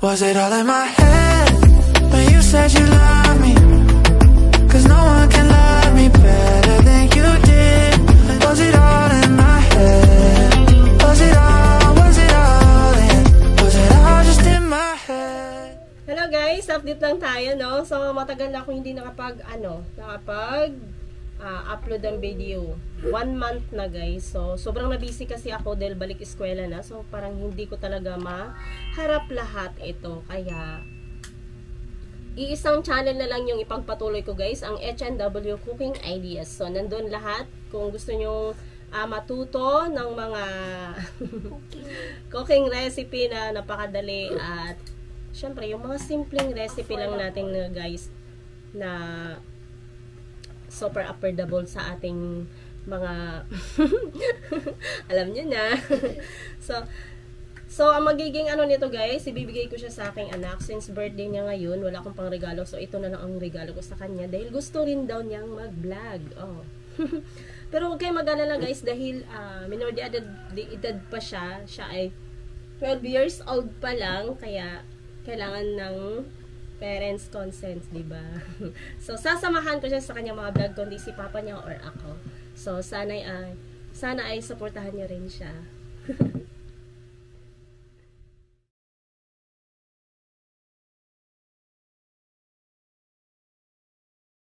Was it all in my head when you said you love me? Cause no one can love me better than you did. Was it all in my head? Was it all in? Was it all just in my head? Hello guys, update lang tayo, no? So matagal na ako hindi upload ang video. 1 month na guys. So sobrang na-busy kasi ako dahil balik eskwela na. So parang hindi ko talaga maharap lahat ito. Kaya iisang channel na lang yung ipagpatuloy ko guys, ang H&W Cooking Ideas. So nandun lahat kung gusto nyo matuto ng mga cooking recipe na napakadali at syempre yung mga simpleng recipe lang natin na guys na super affordable sa ating mga alam nyo na. So ang magiging ano nito guys, ibibigay ko siya sa aking anak since birthday niya ngayon, wala akong pang regalo, so ito na lang ang regalo ko sa kanya dahil gusto rin daw niyang mag-vlog. Pero huwag kayong mag-alala guys dahil minor de edad pa siya ay 12 years old pa lang, kaya kailangan ng parents' consent, diba? So, sasamahan ko siya sa kanyang mga vlog, kundi si papa niya or ako. So, sana ay supportahan niyo rin siya.